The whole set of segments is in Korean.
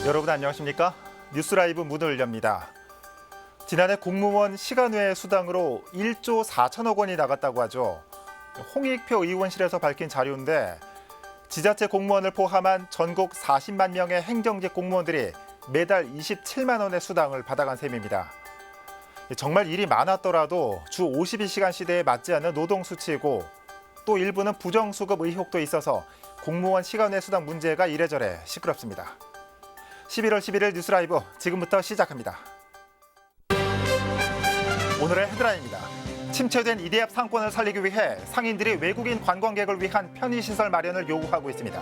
여러분 안녕하십니까? 뉴스라이브 문을 엽니다. 지난해 공무원 시간외 수당으로 1조 4천억 원이 나갔다고 하죠. 홍익표 의원실에서 밝힌 자료인데 지자체 공무원을 포함한 전국 40만 명의 행정직 공무원들이 매달 27만 원의 수당을 받아간 셈입니다. 정말 일이 많았더라도 주 52시간 시대에 맞지 않는 노동 수치이고 또 일부는 부정수급 의혹도 있어서 공무원 시간외 수당 문제가 이래저래 시끄럽습니다. 11월 11일 뉴스라이브 지금부터 시작합니다. 오늘의 헤드라인입니다. 침체된 이대압 상권을 살리기 위해 상인들이 외국인 관광객을 위한 편의시설 마련을 요구하고 있습니다.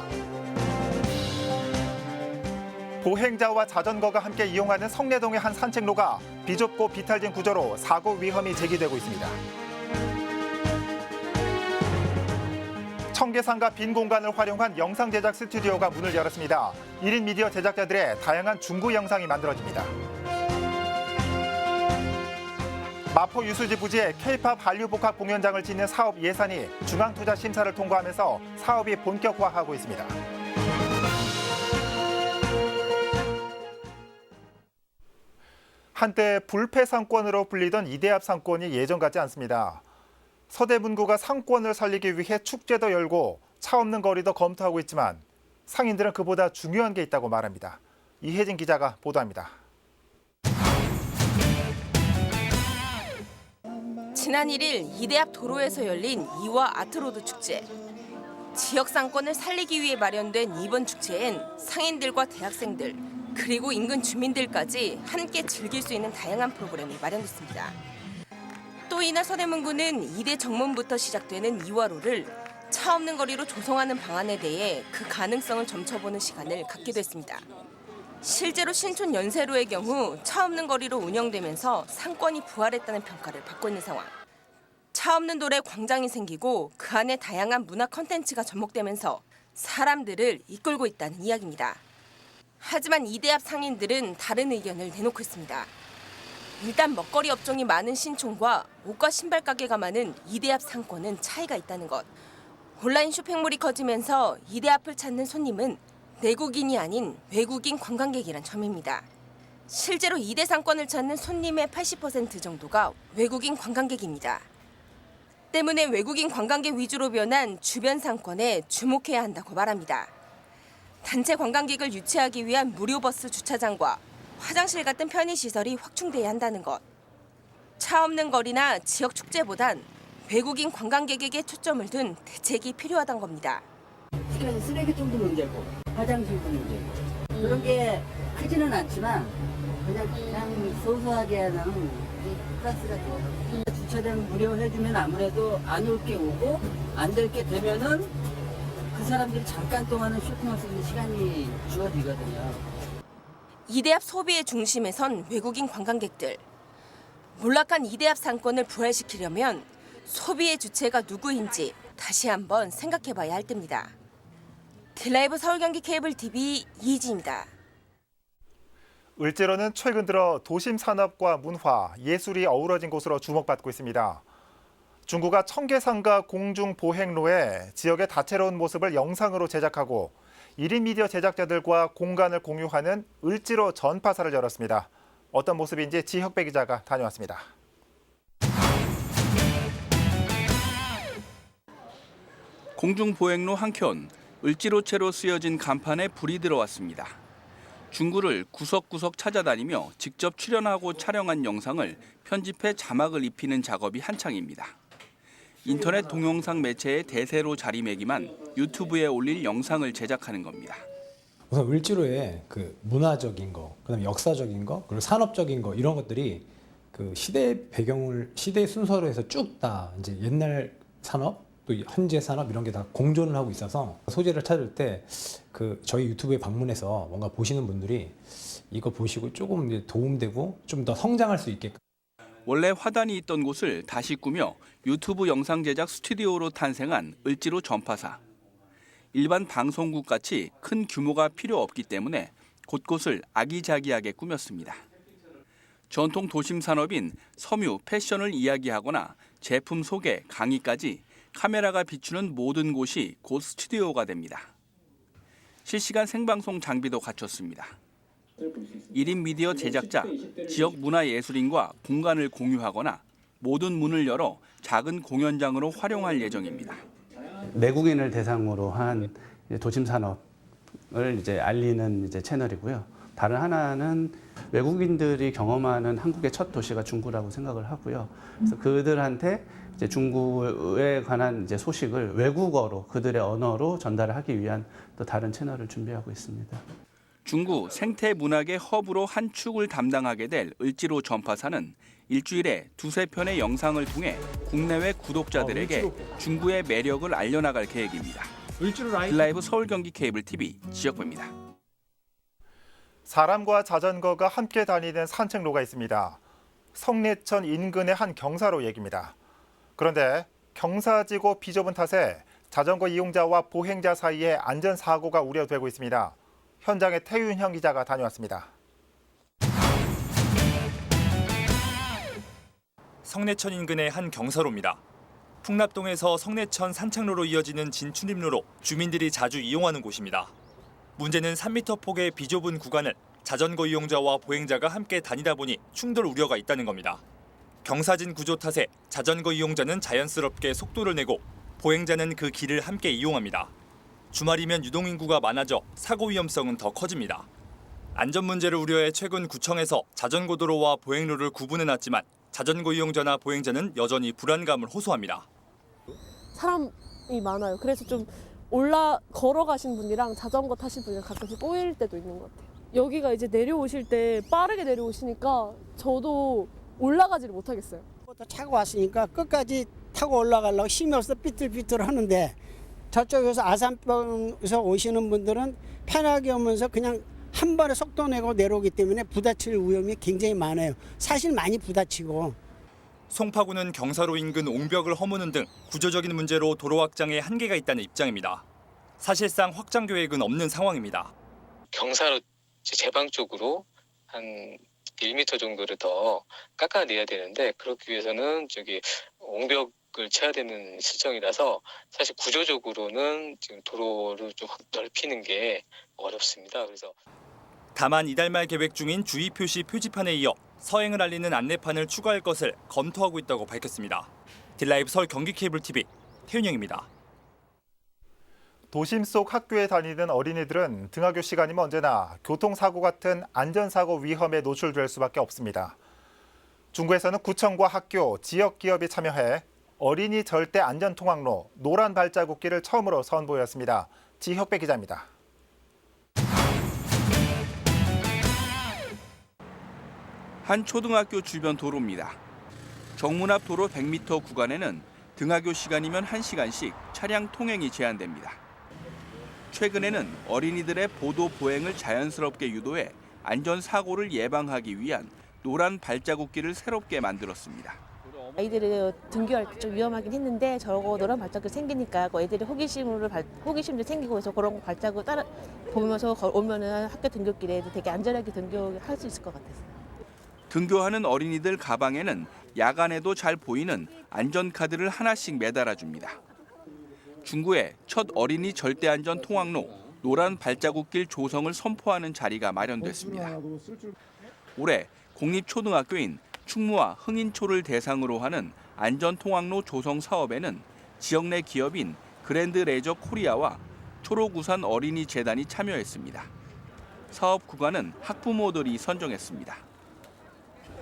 보행자와 자전거가 함께 이용하는 성내동의 한 산책로가 비좁고 비탈진 구조로 사고 위험이 제기되고 있습니다. 청계산과 빈 공간을 활용한 영상 제작 스튜디오가 문을 열었습니다. 1인 미디어 제작자들의 다양한 중구 영상이 만들어집니다. 마포 유수지 부지에 K-팝 한류복합 공연장을 짓는 사업 예산이 중앙투자 심사를 통과하면서 사업이 본격화하고 있습니다. 한때 불패 상권으로 불리던 이대압 상권이 예전 같지 않습니다. 서대문구가 상권을 살리기 위해 축제도 열고 차 없는 거리도 검토하고 있지만 상인들은 그보다 중요한 게 있다고 말합니다. 이혜진 기자가 보도합니다. 지난 1일 이대 앞 도로에서 열린 이화 아트로드 축제. 지역 상권을 살리기 위해 마련된 이번 축제엔 상인들과 대학생들 그리고 인근 주민들까지 함께 즐길 수 있는 다양한 프로그램이 마련됐습니다. 또 이날 서대문구는 이대 정문부터 시작되는 이화로를 차 없는 거리로 조성하는 방안에 대해 그 가능성을 점쳐보는 시간을 갖기도 했습니다. 실제로 신촌 연세로의 경우 차 없는 거리로 운영되면서 상권이 부활했다는 평가를 받고 있는 상황. 차 없는 돌에 광장이 생기고 그 안에 다양한 문화 콘텐츠가 접목되면서 사람들을 이끌고 있다는 이야기입니다. 하지만 이대 앞 상인들은 다른 의견을 내놓고 있습니다. 일단 먹거리 업종이 많은 신촌과 옷과 신발 가게가 많은 이대 앞 상권은 차이가 있다는 것. 온라인 쇼핑몰이 커지면서 이대 앞을 찾는 손님은 내국인이 아닌 외국인 관광객이란 점입니다. 실제로 이대 상권을 찾는 손님의 80% 정도가 외국인 관광객입니다. 때문에 외국인 관광객 위주로 변한 주변 상권에 주목해야 한다고 말합니다. 단체 관광객을 유치하기 위한 무료 버스 주차장과 화장실 같은 편의시설이 확충돼야 한다는 것. 차 없는 거리나 지역 축제보단 외국인 관광객에게 초점을 둔 대책이 필요하다는 겁니다. 쓰레기통도 문제고 화장실도 문제고 그런 게 크지는 않지만 그냥 소소하게 하는 플러스 같은 거. 주차장 무료 해주면 아무래도 안 올 게 오고 안 될 게 되면은 그 사람들이 잠깐 동안은 쇼핑할 수 있는 시간이 주어지거든요. 이대 앞 소비의 중심에 선 외국인 관광객들. 몰락한 이대 앞 상권을 부활시키려면 소비의 주체가 누구인지 다시 한번 생각해봐야 할 때입니다. 딜라이브 서울 경기 케이블 TV 이희진입니다. 을지로는 최근 들어 도심 산업과 문화, 예술이 어우러진 곳으로 주목받고 있습니다. 중구가 청계산과 공중 보행로에 지역의 다채로운 모습을 영상으로 제작하고 1인 미디어 제작자들과 공간을 공유하는 을지로 전파사를 열었습니다. 어떤 모습인지 지혁배 기자가 다녀왔습니다. 공중보행로 한켠 을지로채로 쓰여진 간판에 불이 들어왔습니다. 중구를 구석구석 찾아다니며 직접 출연하고 촬영한 영상을 편집해 자막을 입히는 작업이 한창입니다. 인터넷 동영상 매체의 대세로 자리매김한 유튜브에 올릴 영상을 제작하는 겁니다. 우선 을지로의 그 문화적인 거, 그다음에 역사적인 거, 그리고 산업적인 거 이런 것들이 그 시대 배경을 시대 순서로 해서 쭉 다 이제 옛날 산업 또 현재 산업 이런 게 다 공존을 하고 있어서 소재를 찾을 때 그 저희 유튜브에 방문해서 뭔가 보시는 분들이 이거 보시고 조금 이제 도움되고 좀 더 성장할 수 있게끔. 원래 화단이 있던 곳을 다시 꾸며 유튜브 영상 제작 스튜디오로 탄생한 을지로 전파사. 일반 방송국 같이 큰 규모가 필요 없기 때문에 곳곳을 아기자기하게 꾸몄습니다. 전통 도심 산업인 섬유, 패션을 이야기하거나 제품 소개, 강의까지 카메라가 비추는 모든 곳이 곧 스튜디오가 됩니다. 실시간 생방송 장비도 갖췄습니다. 1인 미디어 제작자, 지역 문화예술인과 공간을 공유하거나 모든 문을 열어 작은 공연장으로 활용할 예정입니다. 내국인을 대상으로 한 도심 산업을 알리는 채널이고요. 다른 하나는 외국인들이 경험하는 한국의 첫 도시가 중구라고 생각을 하고요. 그래서 그들한테 중구에 관한 소식을 외국어로 그들의 언어로 전달하기 위한 또 다른 채널을 준비하고 있습니다. 중구 생태문학의 허브로 한 축을 담당하게 될 을지로 전파사는 일주일에 2~3편의 영상을 통해 국내외 구독자들에게 중구의 매력을 알려나갈 계획입니다. 라이브 서울 경기 케이블 TV 지역부입니다. 사람과 자전거가 함께 다니는 산책로가 있습니다. 성내천 인근의 한 경사로 얘기입니다. 그런데 경사지고 비좁은 탓에 자전거 이용자와 보행자 사이에 안전사고가 우려되고 있습니다. 현장에 태윤형 기자가 다녀왔습니다. 성내천 인근의 한 경사로입니다. 풍납동에서 성내천 산책로로 이어지는 진출입로로 주민들이 자주 이용하는 곳입니다. 문제는 3m 폭의 비좁은 구간을 자전거 이용자와 보행자가 함께 다니다 보니 충돌 우려가 있다는 겁니다. 경사진 구조 탓에 자전거 이용자는 자연스럽게 속도를 내고 보행자는 그 길을 함께 이용합니다. 주말이면 유동인구가 많아져 사고 위험성은 더 커집니다. 안전 문제를 우려해 최근 구청에서 자전거 도로와 보행로를 구분해놨지만 자전거 이용자나 보행자는 여전히 불안감을 호소합니다. 사람이 많아요. 그래서 좀 걸어가신 분이랑 자전거 타신 분이랑 가끔씩 꼬일 때도 있는 것 같아요. 여기가 이제 내려오실 때 빠르게 내려오시니까 저도 올라가지를 못하겠어요. 차가 왔으니까 끝까지 타고 올라가려고 힘이 없어 삐뚤삐뚤 하는데 저쪽에서 아산병에서 오시는 분들은 편하게 오면서 그냥 한 번에 속도 내고 내려오기 때문에 부딪힐 위험이 굉장히 많아요. 사실 많이 부딪히고. 송파구는 경사로 인근 옹벽을 허무는 등 구조적인 문제로 도로 확장에 한계가 있다는 입장입니다. 사실상 확장 계획은 없는 상황입니다. 경사로 제방 쪽으로 한 1m 정도를 더 깎아내야 되는데 그렇기 위해서는 옹벽을 쳐야 되는 실정이라서 사실 구조적으로는 지금 도로를 좀 넓히는 게 어렵습니다. 그래서 다만 이달 말 계획 중인 주의 표시 표지판에 이어 서행을 알리는 안내판을 추가할 것을 검토하고 있다고 밝혔습니다. 딜라이브 서울 경기 케이블 TV 태윤영입니다. 도심 속 학교에 다니는 어린이들은 등하교 시간이면 언제나 교통사고 같은 안전사고 위험에 노출될 수밖에 없습니다. 중구에서는 구청과 학교, 지역 기업이 참여해 어린이 절대 안전통학로 노란 발자국길을 처음으로 선보였습니다. 지혁배 기자입니다. 한 초등학교 주변 도로입니다. 정문 앞 도로 100m 구간에는 등하교 시간이면 1시간씩 차량 통행이 제한됩니다. 최근에는 어린이들의 보도 보행을 자연스럽게 유도해 안전사고를 예방하기 위한 노란 발자국길을 새롭게 만들었습니다. 아이들이 등교할 때 좀 위험하긴 했는데 저거 노란 발자국 생기니까 애들이 호기심도 생기고 해서 그런 발자국 따라 보면서 오면은 학교 등교길에 되게 안전하게 등교할 수 있을 것 같아서. 등교하는 어린이들 가방에는 야간에도 잘 보이는 안전카드를 하나씩 매달아줍니다. 중구의 첫 어린이 절대안전 통학로 노란 발자국길 조성을 선포하는 자리가 마련됐습니다. 올해 공립초등학교인 충무와 흥인초를 대상으로 하는 안전통학로 조성 사업에는 지역 내 기업인 그랜드 레저 코리아와 초록우산 어린이 재단이 참여했습니다. 사업 구간은 학부모들이 선정했습니다.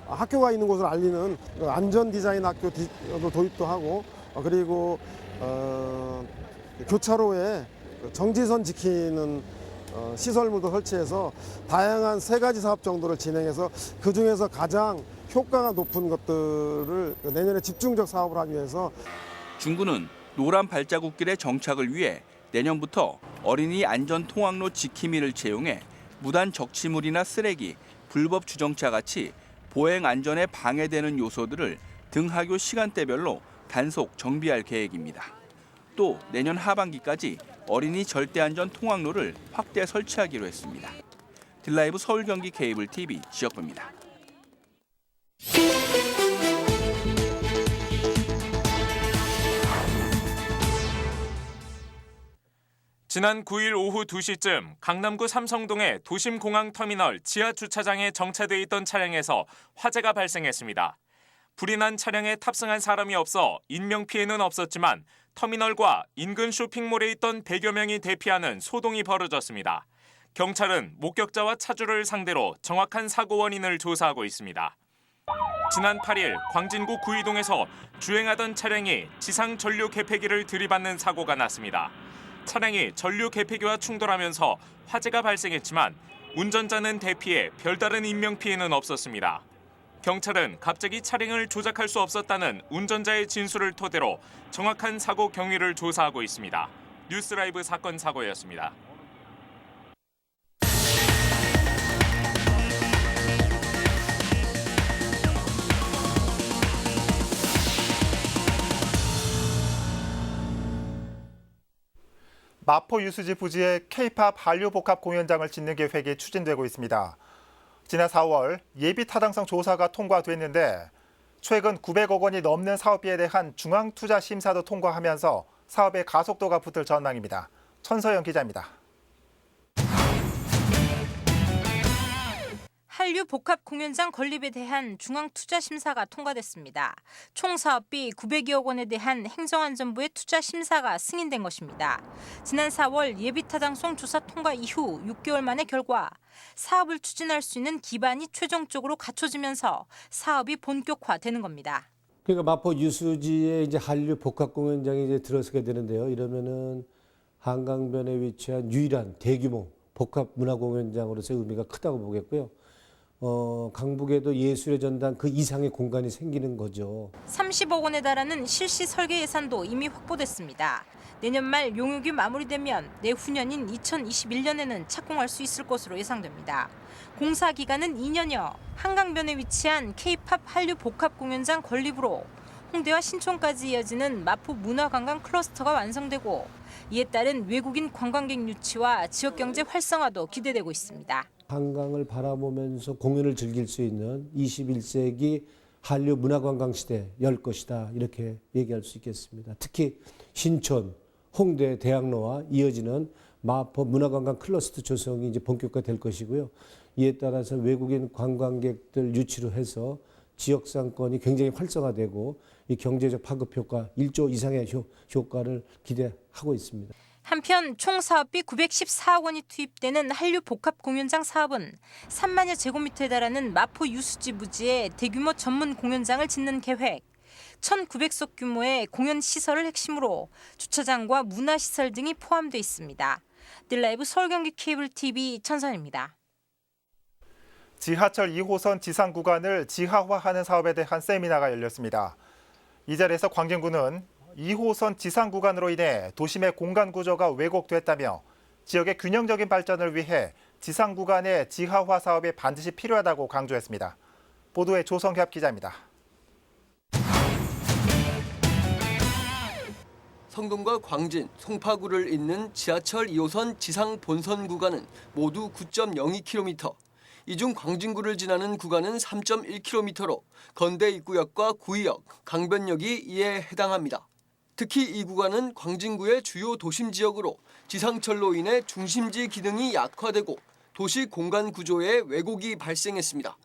학교가 있는 곳을 알리는 안전 디자인 학교 도입도 하고 그리고 교차로에 정지선 지키는 시설물도 설치해서 다양한 3가지 사업 정도를 진행해서 그중에서 가장 효과가 높은 것들을 내년에 집중적 사업을 하기 위해서 중구는 노란 발자국길의 정착을 위해 내년부터 어린이 안전통학로 지킴이를 채용해 무단 적치물이나 쓰레기, 불법 주정차 같이 보행 안전에 방해되는 요소들을 등하교 시간대별로 단속 정비할 계획입니다. 또 내년 하반기까지 어린이 절대안전 통학로를 확대 설치하기로 했습니다. 딜라이브 서울 경기 케이블 TV 지역부입니다. 지난 9일 오후 2시쯤 강남구 삼성동의 도심공항터미널 지하주차장에 정차돼 있던 차량에서 화재가 발생했습니다. 불이 난 차량에 탑승한 사람이 없어 인명피해는 없었지만 터미널과 인근 쇼핑몰에 있던 100여 명이 대피하는 소동이 벌어졌습니다. 경찰은 목격자와 차주를 상대로 정확한 사고 원인을 조사하고 있습니다. 지난 8일 광진구 구이동에서 주행하던 차량이 지상 전류 개폐기를 들이받는 사고가 났습니다. 차량이 전류 개폐기와 충돌하면서 화재가 발생했지만 운전자는 대피해 별다른 인명피해는 없었습니다. 경찰은 갑자기 차량을 조작할 수 없었다는 운전자의 진술을 토대로 정확한 사고 경위를 조사하고 있습니다. 뉴스라이브 사건 사고였습니다. 마포 유수지 부지에 K-팝 한류 복합 공연장을 짓는 계획이 추진되고 있습니다. 지난 4월 예비 타당성 조사가 통과됐는데 최근 900억 원이 넘는 사업비에 대한 중앙투자심사도 통과하면서 사업의 가속도가 붙을 전망입니다. 천서영 기자입니다. 한류 복합 공연장 건립에 대한 중앙투자심사가 통과됐습니다. 총 사업비 900여억 원에 대한 행정안전부의 투자심사가 승인된 것입니다. 지난 4월 예비타당성 조사 통과 이후 6개월 만의 결과 사업을 추진할 수 있는 기반이 최종적으로 갖춰지면서 사업이 본격화되는 겁니다. 그러니까 마포 유수지에 이제 한류 복합 공연장이 이제 들어서게 되는데요. 이러면은 한강변에 위치한 유일한 대규모 복합 문화 공연장으로서 의미가 크다고 보겠고요. 강북에도 예술의 전당 그 이상의 공간이 생기는 거죠. 30억 원에 달하는 실시 설계 예산도 이미 확보됐습니다. 내년 말 용역이 마무리되면 내후년인 2021년에는 착공할 수 있을 것으로 예상됩니다. 공사 기간은 2년여, 한강변에 위치한 K-팝 한류 복합 공연장 건립으로 홍대와 신촌까지 이어지는 마포 문화관광 클러스터가 완성되고 이에 따른 외국인 관광객 유치와 지역경제 활성화도 기대되고 있습니다. 한강을 바라보면서 공연을 즐길 수 있는 21세기 한류 문화관광 시대 열 것이다 이렇게 얘기할 수 있겠습니다. 특히 신촌, 홍대, 대학로와 이어지는 마포 문화관광 클러스터 조성이 이제 본격화될 것이고요. 이에 따라서 외국인 관광객들 유치로 해서 지역 상권이 굉장히 활성화되고 이 경제적 파급 효과 1조 이상의 효과를 기대하고 있습니다. 한편 총 사업비 914억 원이 투입되는 한류 복합 공연장 사업은 3만여 제곱미터에 달하는 마포 유수지 부지에 대규모 전문 공연장을 짓는 계획. 1,900석 규모의 공연 시설을 핵심으로 주차장과 문화시설 등이 포함되어 있습니다. 딜라이브 서울 경기 케이블 TV 천선입니다. 지하철 2호선 지상 구간을 지하화하는 사업에 대한 세미나가 열렸습니다. 이 자리에서 광진구는 2호선 지상 구간으로 인해 도심의 공간 구조가 왜곡됐다며 지역의 균형적인 발전을 위해 지상 구간의 지하화 사업이 반드시 필요하다고 강조했습니다. 보도에 조성협 기자입니다. 성동과 광진, 송파구를 잇는 지하철 2호선 지상 본선 구간은 모두 9.02km. 이 중 광진구를 지나는 구간은 3.1km로 건대 입구역과 구의역, 강변역이 이에 해당합니다. 특히 이 구간은 광진구의 주요 도심 지역으로 지상철로 인해 중심지 기능이 약화되고 도시 공간 구조에 왜곡이 발생했습니다.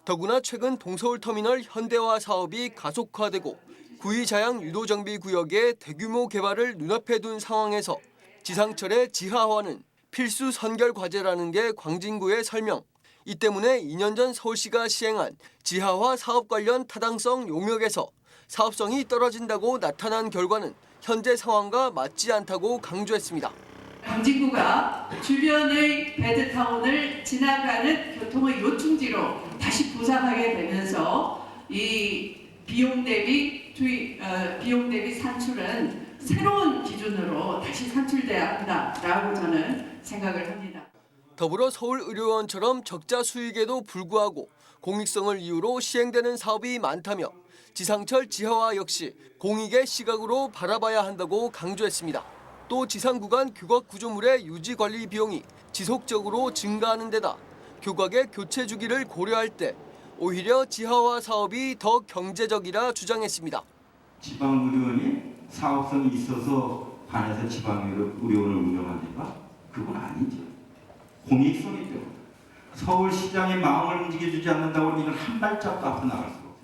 더구나 최근 동서울터미널 현대화 사업이 가속화되고 구의자양 유도정비 구역의 대규모 개발을 눈앞에 둔 상황에서 지상철의 지하화는 필수 선결 과제라는 게 광진구의 설명. 이 때문에 2년 전 서울시가 시행한 지하화 사업 관련 타당성 용역에서 사업성이 떨어진다고 나타난 결과는 현재 상황과 맞지 않다고 강조했습니다. 광진구가 주변의 베드타운을 지나가는 교통의 요충지로 다시 부상하게 되면서 이 비용 대비 산출은 새로운 기준으로 다시 산출돼야 한다라고 저는 생각을 합니다. 더불어 서울의료원처럼 적자 수익에도 불구하고 공익성을 이유로 시행되는 사업이 많다며 지상철 지하화 역시 공익의 시각으로 바라봐야 한다고 강조했습니다. 또 지상 구간 규각 구조물의 유지 관리 비용이 지속적으로 증가하는 데다 규각의 교체 주기를 고려할 때 오히려 지하화 사업이 더 경제적이라 주장했습니다. 지방의료원이 사업성이 있어서 관에서 지방의료원을 운영한 데가 그건 아니죠. 공익성이 때문에 서울시장의 마음을 움직여주지 않는다고 이건 한 발짝도 앞으로 나갈 수가 없어요.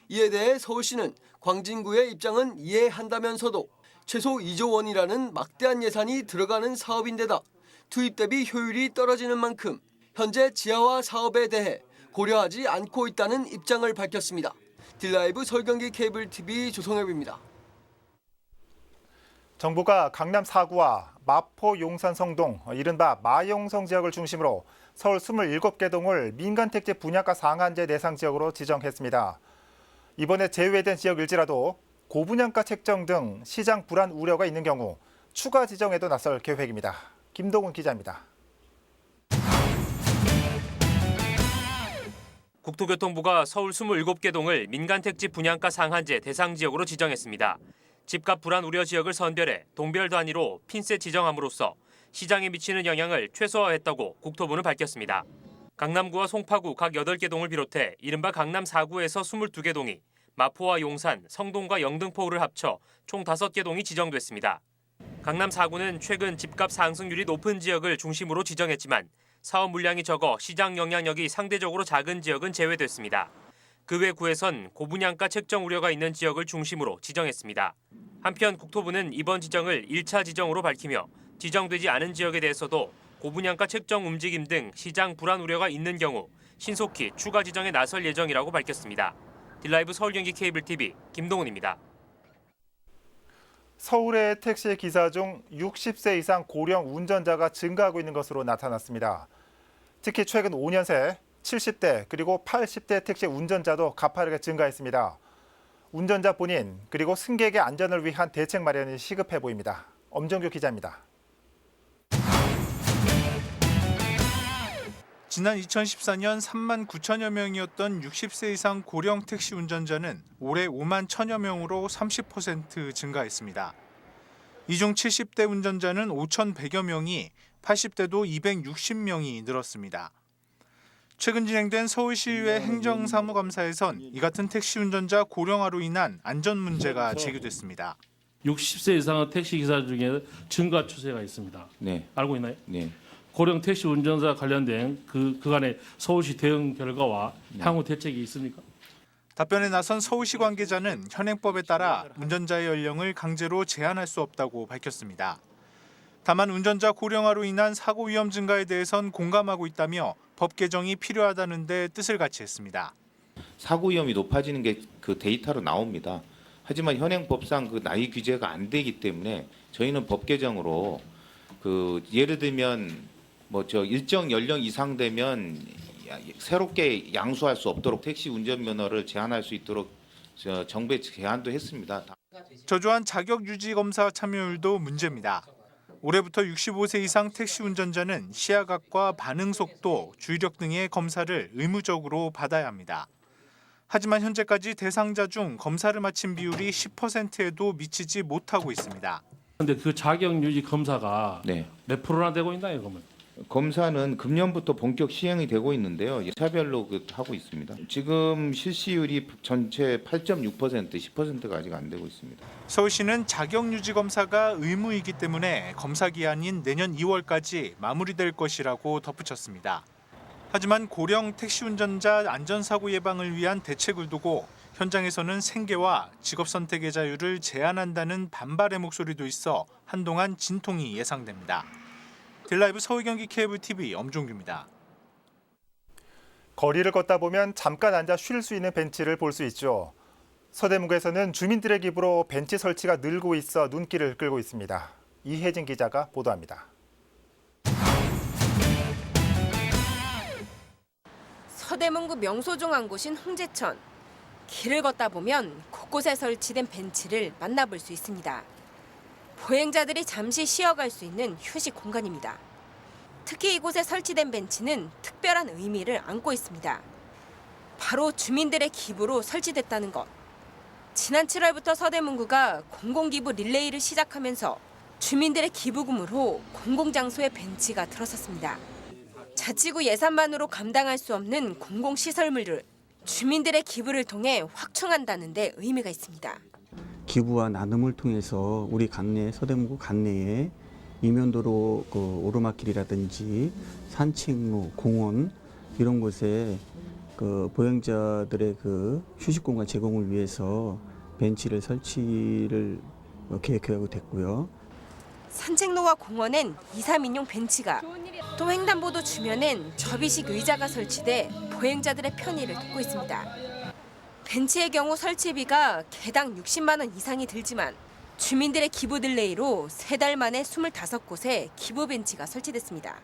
이에 대해 서울시는 광진구의 입장은 이해한다면서도 최소 2조 원이라는 막대한 예산이 들어가는 사업인데다 투입 대비 효율이 떨어지는 만큼 현재 지하화 사업에 대해 고려하지 않고 있다는 입장을 밝혔습니다. 딜라이브 서울경기 케이블 TV 조성엽입니다. 정부가 강남 4구와 마포, 용산, 성동, 이른바 마용성 지역을 중심으로 서울 27개 동을 민간택지 분양가 상한제 대상 지역으로 지정했습니다. 이번에 제외된 지역일지라도 고분양가 책정 등 시장 불안 우려가 있는 경우 추가 지정에도 나설 계획입니다. 김동훈 기자입니다. 국토교통부가 서울 27개 동을 민간택지 분양가 상한제 대상 지역으로 지정했습니다. 집값 불안 우려 지역을 선별해 동별 단위로 핀셋 지정함으로써 시장에 미치는 영향을 최소화했다고 국토부는 밝혔습니다. 강남구와 송파구 각 8개 동을 비롯해 이른바 강남 4구에서 22개 동이 마포와 용산, 성동과 영등포를 합쳐 총 5개 동이 지정됐습니다. 강남 4구는 최근 집값 상승률이 높은 지역을 중심으로 지정했지만 사업 물량이 적어 시장 영향력이 상대적으로 작은 지역은 제외됐습니다. 그 외 구에선 고분양가 책정 우려가 있는 지역을 중심으로 지정했습니다. 한편 국토부는 이번 지정을 1차 지정으로 밝히며 지정되지 않은 지역에 대해서도 고분양가 책정 움직임 등 시장 불안 우려가 있는 경우 신속히 추가 지정에 나설 예정이라고 밝혔습니다. 딜라이브 서울경기 케이블 TV 김동훈입니다. 서울의 택시 기사 중 60세 이상 고령 운전자가 증가하고 있는 것으로 나타났습니다. 특히 최근 5년 새 70대 그리고 80대 택시 운전자도 가파르게 증가했습니다. 운전자 본인 그리고 승객의 안전을 위한 대책 마련이 시급해 보입니다. 엄정규 기자입니다. 지난 2014년 3만 9천여 명이었던 60세 이상 고령 택시 운전자는 올해 5만 1천여 명으로 30% 증가했습니다. 이 중 70대 운전자는 5,100여 명이 80대도 260명이 늘었습니다. 최근 진행된 서울시의회 행정사무감사에선 이 같은 택시 운전자 고령화로 인한 안전 문제가 제기됐습니다. 60세 이상의 택시 기사 중에 증가 추세가 있습니다. 네. 알고 있나요? 네. 고령 택시 운전자 관련된 그간의 서울시 대응 결과와 네. 향후 대책이 있습니까? 답변에 나선 서울시 관계자는 현행법에 따라 운전자의 연령을 강제로 제한할 수 없다고 밝혔습니다. 다만 운전자 고령화로 인한 사고 위험 증가에 대해선 공감하고 있다며 법 개정이 필요하다는 데 뜻을 같이 했습니다. 사고 위험이 높아지는 게 그 데이터로 나옵니다. 하지만 현행법상 그 나이 규제가 안 되기 때문에 저희는 법 개정으로 그 예를 들면 뭐 저 일정 연령 이상 되면 새롭게 양수할 수 없도록 택시 운전면허를 제한할 수 있도록 정부에 제안도 했습니다. 저조한 자격 유지 검사 참여율도 문제입니다. 올해부터 65세 이상 택시 운전자는 시야각과 반응 속도, 주의력 등의 검사를 의무적으로 받아야 합니다. 하지만 현재까지 대상자 중 검사를 마친 비율이 10%에도 미치지 못하고 있습니다. 그런데 그 자격 유지 검사가 네. 몇 프로나 되고 있나요, 그러면? 검사는 금년부터 본격 시행이 되고 있는데요. 차별로 하고 있습니다. 지금 실시율이 전체 8.6%, 10%가 아직 안 되고 있습니다. 서울시는 자격 유지 검사가 의무이기 때문에 검사 기한인 내년 2월까지 마무리될 것이라고 덧붙였습니다. 하지만 고령 택시 운전자 안전사고 예방을 위한 대책을 두고 현장에서는 생계와 직업 선택의 자유를 제한한다는 반발의 목소리도 있어 한동안 진통이 예상됩니다. 딜라이브 서울경기 케이블 TV 엄종규입니다. 거리를 걷다 보면 잠깐 앉아 쉴 수 있는 벤치를 볼 수 있죠. 서대문구에서는 주민들의 기부로 벤치 설치가 늘고 있어 눈길을 끌고 있습니다. 이혜진 기자가 보도합니다. 서대문구 명소 중 한 곳인 홍제천. 길을 걷다 보면 곳곳에 설치된 벤치를 만나볼 수 있습니다. 보행자들이 잠시 쉬어갈 수 있는 휴식 공간입니다. 특히 이곳에 설치된 벤치는 특별한 의미를 안고 있습니다. 바로 주민들의 기부로 설치됐다는 것. 지난 7월부터 서대문구가 공공기부 릴레이를 시작하면서 주민들의 기부금으로 공공장소에 벤치가 들어섰습니다. 자치구 예산만으로 감당할 수 없는 공공시설물을 주민들의 기부를 통해 확충한다는 데 의미가 있습니다. 기부와 나눔을 통해서 우리 관내 서대문구 관내에 이면도로 그 오르막길이라든지 산책로, 공원 이런 곳에 그 보행자들의 그 휴식 공간 제공을 위해서 벤치를 설치를 계획하고 됐고요. 산책로와 공원엔 2, 3인용 벤치가, 또 횡단보도 주변엔 접이식 의자가 설치돼 보행자들의 편의를 돕고 있습니다. 벤치의 경우 설치비가 개당 60만 원 이상이 들지만 주민들의 기부 딜레이로 3달 만에 25곳에 기부 벤치가 설치됐습니다.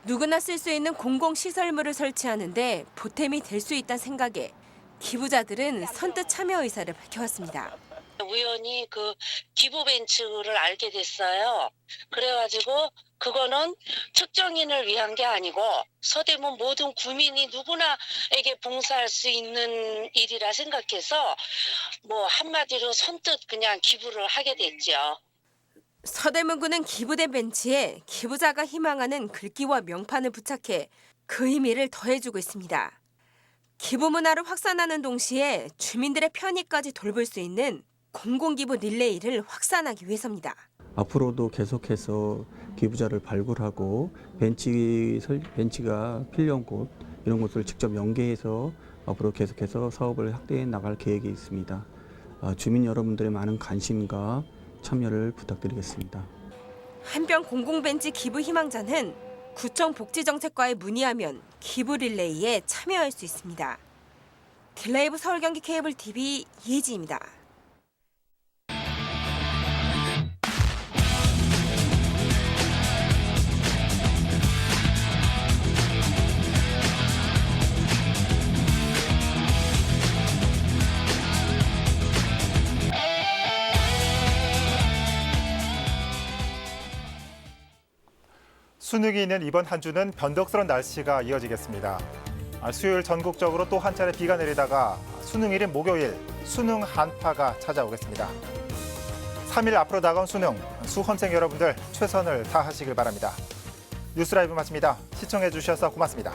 누구나 쓸 수 있는 공공시설물을 설치하는데 보탬이 될 수 있다는 생각에 기부자들은 선뜻 참여 의사를 밝혀왔습니다. 우연히 그 기부 벤츠를 알게 됐어요. 그래가지고 그거는 특정인을 위한 게 아니고 서대문 모든 구민이 누구나에게 봉사할 수 있는 일이라 생각해서 뭐 한마디로 선뜻 그냥 기부를 하게 됐죠. 서대문구는 기부된 벤치에 기부자가 희망하는 글귀와 명판을 부착해 그 의미를 더해주고 있습니다. 기부 문화를 확산하는 동시에 주민들의 편의까지 돌볼 수 있는 공공기부 릴레이를 확산하기 위해서입니다. 앞으로도 계속해서 기부자를 발굴하고 벤치가 필요한 곳 이런 곳을 직접 연계해서 앞으로 계속해서 사업을 확대해 나갈 계획이 있습니다. 주민 여러분들의 많은 관심과 참여를 부탁드리겠습니다. 한편 공공벤치 기부 희망자는 구청 복지정책과에 문의하면 기부 릴레이에 참여할 수 있습니다. 딜라이브 서울경기 케이블 TV 이혜지입니다. 수능이 있는 이번 한 주는 변덕스러운 날씨가 이어지겠습니다. 수요일 전국적으로 또 한 차례 비가 내리다가 수능일인 목요일 수능 한파가 찾아오겠습니다. 3일 앞으로 다가온 수능, 수험생 여러분들 최선을 다하시길 바랍니다. 뉴스라이브 마칩니다. 시청해 주셔서 고맙습니다.